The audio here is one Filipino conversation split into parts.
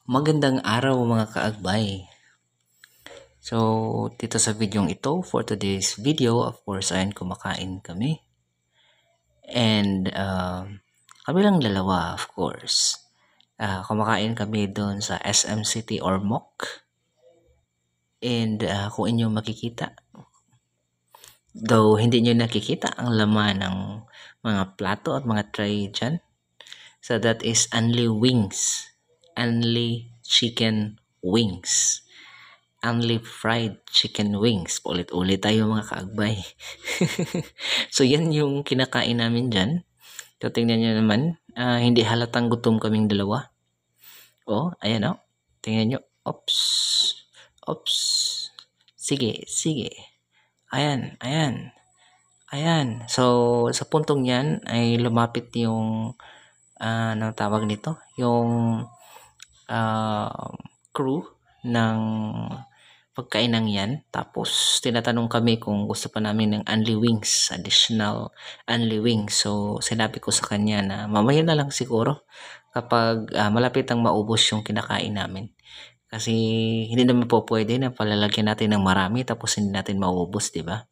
Magandang araw mga kaagbay. So, dito sa videong ito, for today's video, of course, ayan kumakain kami. And kami lang dalawa, of course. Kumakain kami doon sa SM City or MOC. And kung inyo makikita, though hindi nyo nakikita ang laman ng mga plato at mga tray dyan. So that is only wings. Only chicken wings. Only fried chicken wings. Ulit-ulit tayo mga kaagbay. So yan yung kinakain namin dyan. So tingnan nyo naman, hindi halatang gutom kaming dalawa. Ayan o. Tingnan nyo. Oops. Oops. Sige, sige. Ayan, ayan. Ayan. So sa puntong yan ay lumapit yung anong tawag nito? Yung crew ng pagkainang yan. Tapos tinatanong kami kung gusto pa namin ng only wings, additional only wings. So sinabi ko sa kanya na mamaya na lang siguro kapag malapit ang maubos yung kinakain namin. Kasi hindi naman po pwede na palalagyan natin ng marami tapos hindi natin maubos, di ba?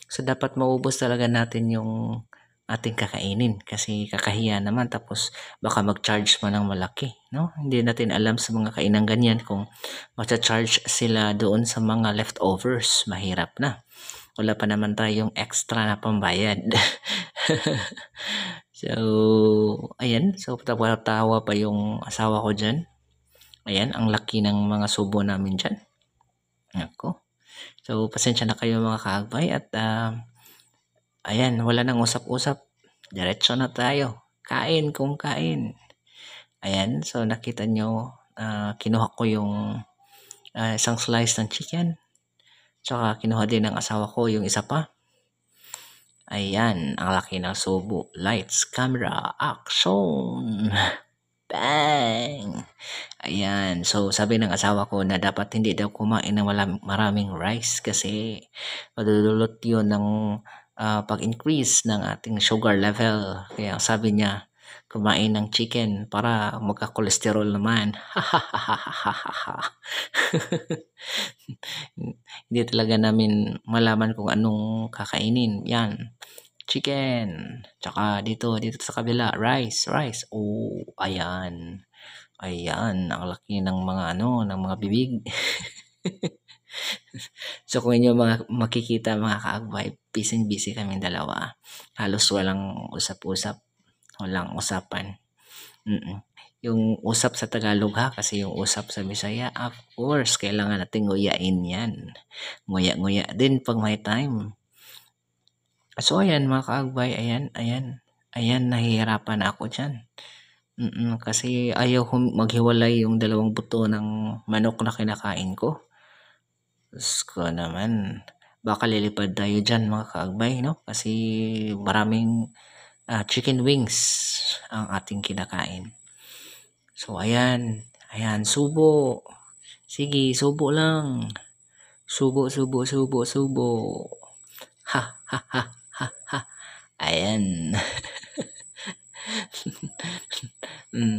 So dapat maubos talaga natin yung ating kakainin kasi kakahiya naman tapos baka mag-charge man ng malaki, no? Hindi natin alam sa mga kainang ganyan kung mag-charge sila doon sa mga leftovers. Mahirap na. Wala pa naman tayong extra na pambayad. So, ayan. So, tawa-tawa pa yung asawa ko dyan. Ayan, ang laki ng mga subo namin dyan. Ako. So, pasensya na kayo mga kaagbay at ayan, wala nang usap-usap. Diretso na tayo. Kain kung kain. Ayan, so nakita nyo, kinuha ko yung isang slice ng chicken. Tsaka kinuha din ng asawa ko yung isa pa. Ayan, ang laki ng subo. Lights, camera, action! Bang! Ayan, so sabi ng asawa ko na dapat hindi daw kumain ng maraming rice kasi madudulot yun ng pag-increase ng ating sugar level. Kaya sabi niya, kumain ng chicken para magka-cholesterol naman. Hindi talaga namin malaman kung anong kakainin. Yan, chicken. Tsaka dito sa kabila, rice. Oh, ayan. Ayan, ang laki ng mga ng mga bibig. So kung inyo makikita mga kaagbay, busy kaming dalawa. Halos walang usap-usap, walang usapan. Yung usap sa Tagalog ha, kasi yung usap sa Bisaya, of course, kailangan natin nguyain yan. Nguya-nguya din pag may time. So ayan mga kaagbay, ayan, nahihirapan ako dyan. Kasi ayaw maghiwalay yung dalawang buto ng manok na kinakain ko. Diyos ko naman, baka lilipad tayo dyan mga kaagbay, no? Kasi maraming chicken wings ang ating kinakain. So ayan, subo. Sige, subo lang. Subo. Ha. Ayan.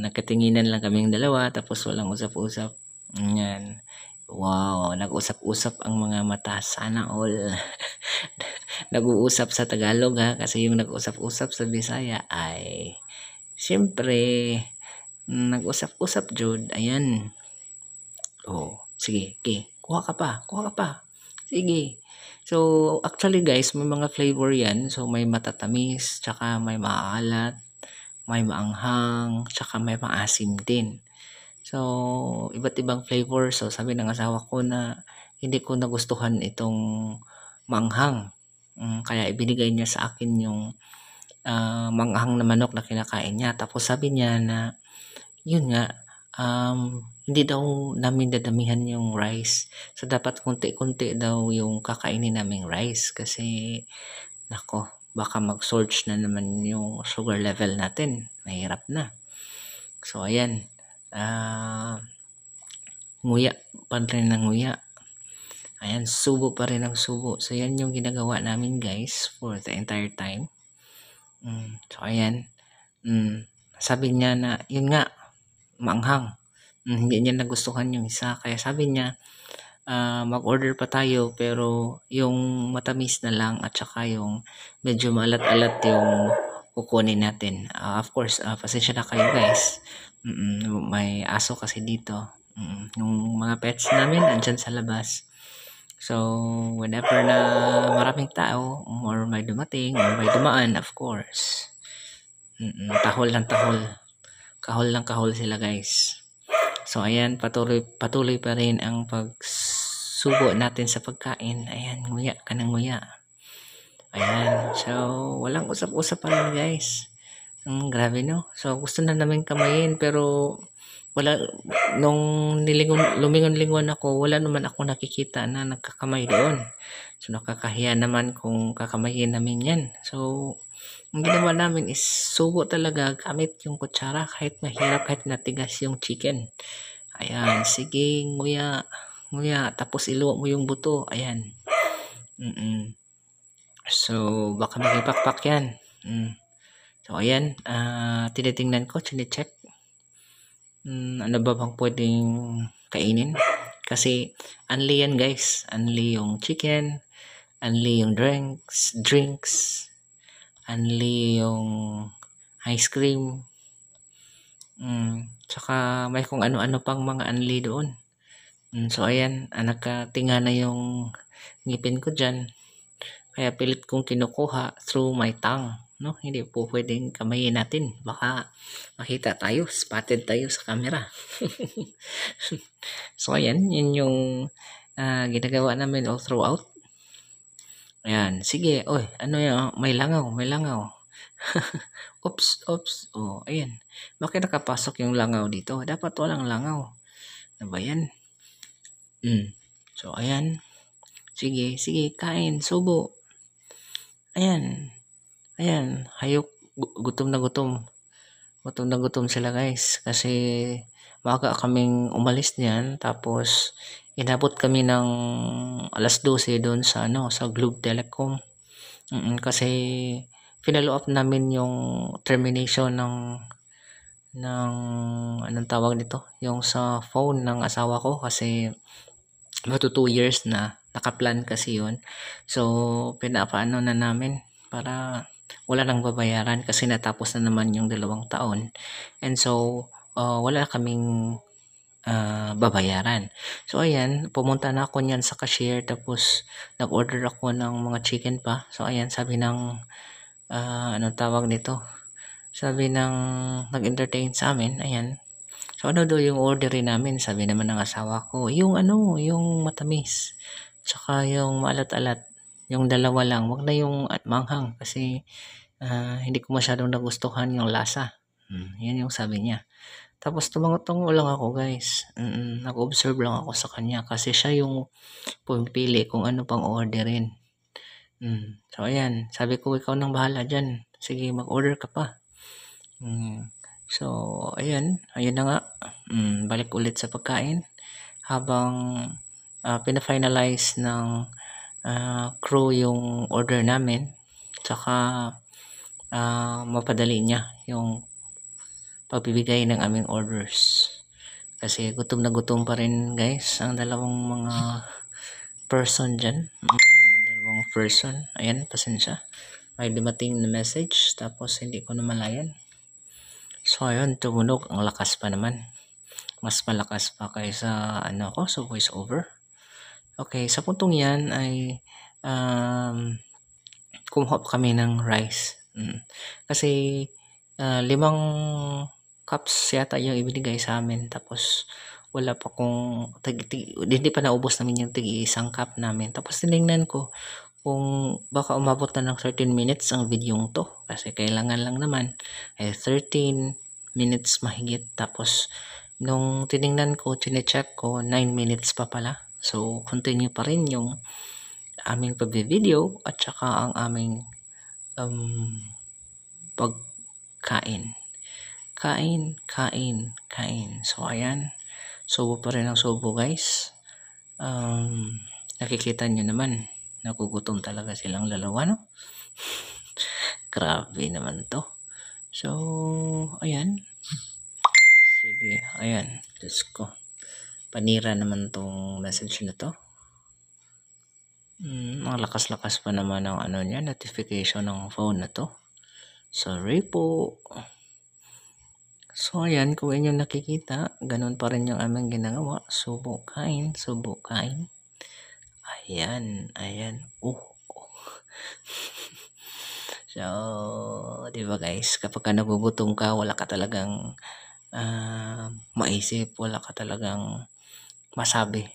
Nakatinginan lang kaming dalawa tapos walang usap-usap. Ayan. Wow, nag-usap-usap ang mga mata. Sana all. Nag-uusap sa Tagalog ha, kasi yung nag-usap-usap sa Bisaya ay siyempre nag-usap-usap jud. Ayan. Sige, okay. Kuha ka pa. Sige. So, actually guys, may mga flavor yan. So, may matatamis, tsaka may maalat, may maanghang, tsaka may maasim din. So, iba't ibang flavor. So, sabi ng asawa ko na hindi ko nagustuhan itong maanghang. Kaya ibinigay niya sa akin yung maanghang na manok na kinakain niya. Tapos sabi niya na, yun nga, hindi daw namin dadamihan yung rice. So, dapat konti-konti daw yung kakainin naming rice. Kasi, nako, baka mag-surge na naman yung sugar level natin. Mahirap na. So, ayan. Nguya pa rin ng nguya. Ayan, subo pa rin ang subo. So, yan yung ginagawa namin guys for the entire time. So, ayan. Sabi niya na, yun nga, maanghang. Hindi niya nagustuhan yung isa. Kaya sabi niya, mag-order pa tayo pero yung matamis na lang at saka yung medyo maalat-alat yung kukunin natin. Of course, pasensya na kayo guys. May aso kasi dito. Yung mga pets namin andyan sa labas. So, whenever na maraming tao or may dumating or may dumaan, of course, tahol ng tahol. Kahol ng kahol sila guys. So, ayan, patuloy pa rin ang pagsubo natin sa pagkain. Ayan, nguya ka ng nguya. Ayan, so, walang usap-usap pa rin guys. Grabe no. So, gusto na namin kamayin pero wala, nung lumingon-lingon ako, wala naman ako nakikita na nagkakamay doon. So, nakakahiya naman kung kakamayin namin yan. So, ang ginawa namin is subo talaga gamit yung kutsara kahit mahirap, kahit natigas yung chicken. Ayan, sige, nguya, nguya, tapos iluwa mo yung buto. Ayan. So, baka magipakpak yan. So, ayan, tinitingnan ko, chine-check. Ano ba bang pwedeng kainin? Kasi, only yan guys. Only yung chicken, only yung drinks, only yung ice cream. Tsaka may kung ano-ano pang mga only doon. So, ayan, nagkatinga na yung ngipin ko dyan. Kaya pilit kong kinukuha through my tongue. No? Hindi po pwedeng kamayin natin. Baka makita tayo, spotted tayo sa camera. So, ayan, yun yung ginagawa namin all throughout. Ayan, sige, oy, ano yan, may langaw. Oops. Oh, ayan. Bakit nakapasok yung langaw dito? Dapat walang langaw. Ano ba yan? So, ayan. Sige, kain, subo. Ayan, hayok, gutom na gutom. Gutom na gutom sila guys. Kasi, maaga kaming umalis niyan. Tapos, inabot kami ng alas 12 doon sa, sa Globe Telecom. Kasi, pinalo up namin yung termination ng anong tawag nito, yung sa phone ng asawa ko kasi magto 2 years na nakaplan kasi yun. So pinapaano na namin para wala nang babayaran kasi natapos na naman yung 2 taon, and so wala kaming babayaran. So ayan, pumunta na ako niyan sa cashier tapos nag-order ako ng mga chicken pa. So ayan, sabi ng anong tawag nito, sabi ng nag-entertain sa amin, ayan, so ano daw yung orderin namin? Sabi naman ng asawa ko, yung matamis, tsaka yung maalat-alat, yung dalawa lang, wag na yung manghang kasi hindi ko masyadong nagustuhan yung lasa. Yan yung sabi niya. Tapos tumango lang ako guys. Nag-observe lang ako sa kanya kasi siya yung pumipili kung ano pang orderin. So ayan, sabi ko ikaw nang bahala dyan. Sige, mag-order ka pa. So ayan na nga. Balik ulit sa pagkain habang pina-finalize ng crew yung order namin. Tsaka mapadali niya yung pagbibigay ng aming orders. Kasi gutom na gutom pa rin guys ang dalawang mga person dyan. Dalawang person. Ayan, pasensya. May dumating na message tapos hindi ko namalayan. So ayun, tumunog. Ang lakas pa naman. Mas malakas pa kaysa so voice over. Okay, sa puntong yan ay kumuha kami ng rice. Kasi 5 cups yata yung ibinigay sa amin. Tapos wala pa kung hindi pa naubos namin yung tig-1 cup namin. Tapos tinignan ko kung baka umabot na ng 13 minutes ang videong to. Kasi kailangan lang naman 13 minutes mahigit. Tapos nung tinignan ko, chinecheck ko, 9 minutes pa pala. So continue pa rin yung aming pagbi-video at saka ang aming pagkain. Kain. So ayan, subo pa rin ang subo guys. Nakikita nyo naman, nagugutom talaga silang dalawa, no? Grabe naman to. So ayan, Sige, ayan. Diyos ko. Panira naman tong message na to. Ang lakas-lakas pa naman ng niya, notification ng phone na to. Sorry po. So, ayan, kung inyong nakikita, ganun pa rin yung aming ginagawa. Subo kain, subo kain. Ayan, ayan. So, di ba guys, kapag ka nagugutom ka, wala ka talagang maisip, wala ka talagang masabi.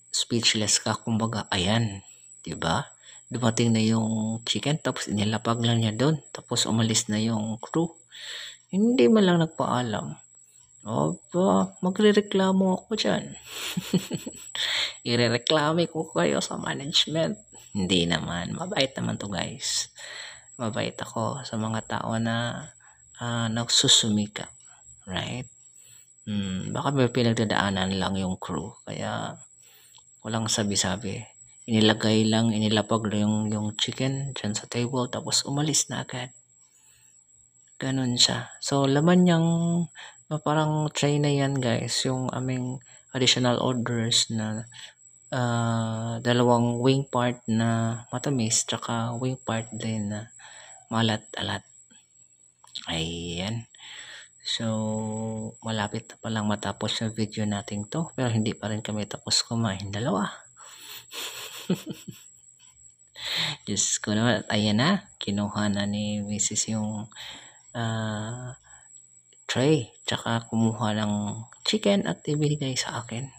Speechless ka, kumbaga, ayan, di ba? Dumating na yung chicken, tapos inilapag lang niya doon, tapos umalis na yung crew. Hindi man lang nagpaalam. Opa, magrereklamo ako dyan. Irereklame ko kayo sa management. Hindi naman, mabait naman to guys. Mabait ako sa mga tao na nagsusumika, right? Baka may pinagdadaanan lang yung crew, kaya walang sabi-sabi. Inilapag lang yung chicken dyan sa table, tapos umalis na agad. Ganun siya. So, laman niyang parang tray na yan guys, yung aming additional orders na dalawang wing part na matamis, tsaka wing part din na malat-alat. Ayan. So, malapit na palang matapos yung video natin to, pero hindi pa rin kami tapos kumain dalawa. Diyos ko naman, ayan na, kinuha na ni Mrs. yung tray, tsaka kumuha ng chicken at ibigay sa akin.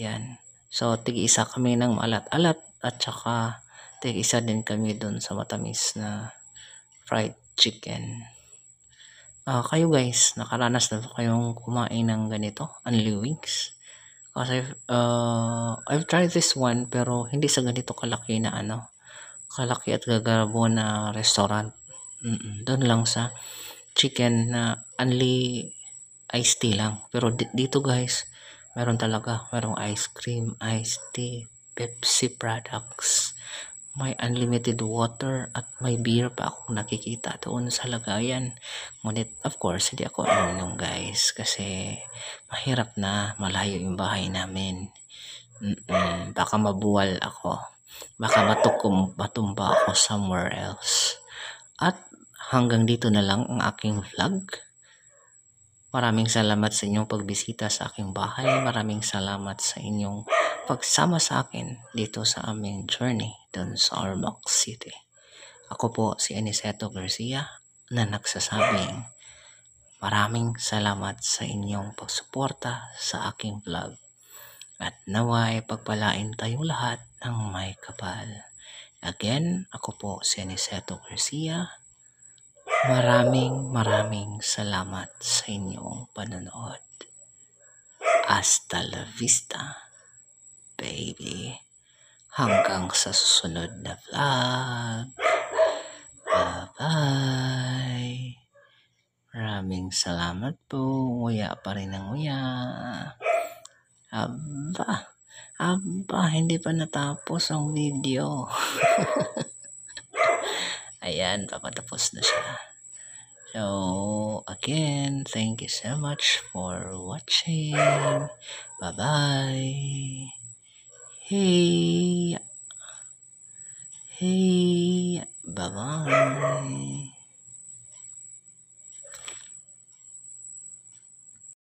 Yan. So, tig-isa kami ng alat-alat at tsaka tig-isa din kami dun sa matamis na fried chicken. Kayo guys, nakaranas na kayong kumain ng ganito, Only Wings? Kasi I've tried this one pero hindi sa ganito kalaki na kalaki at gagarabo na restaurant. Doon lang sa chicken na only iced tea lang. Pero dito guys, merong ice cream, iced tea, Pepsi products, may unlimited water at may beer pa akong nakikita doon sa lagayan. Ngunit of course hindi ako inom guys kasi mahirap na, malayo yung bahay namin. Baka mabuwal ako, baka matumba ako somewhere else. At hanggang dito na lang ang aking vlog. Maraming salamat sa inyong pagbisita sa aking bahay. Maraming salamat sa inyong pagsama sa akin dito sa aming journey doon sa Ormoc City. Ako po si Aniceto Garcia na nagsasabing maraming salamat sa inyong pagsuporta sa aking vlog. At naway pagpalain tayong lahat ng may kapal. Again, ako po si Aniceto Garcia. Maraming salamat sa inyong panonood. Hasta la vista, baby. Hanggang sa susunod na vlog. Bye-bye. Maraming salamat po. Nguya pa rin ang nguya. Aba, hindi pa natapos ang video. Ayan, papatapos na siya. So, again, thank you so much for watching. Bye-bye. Hey, bye-bye.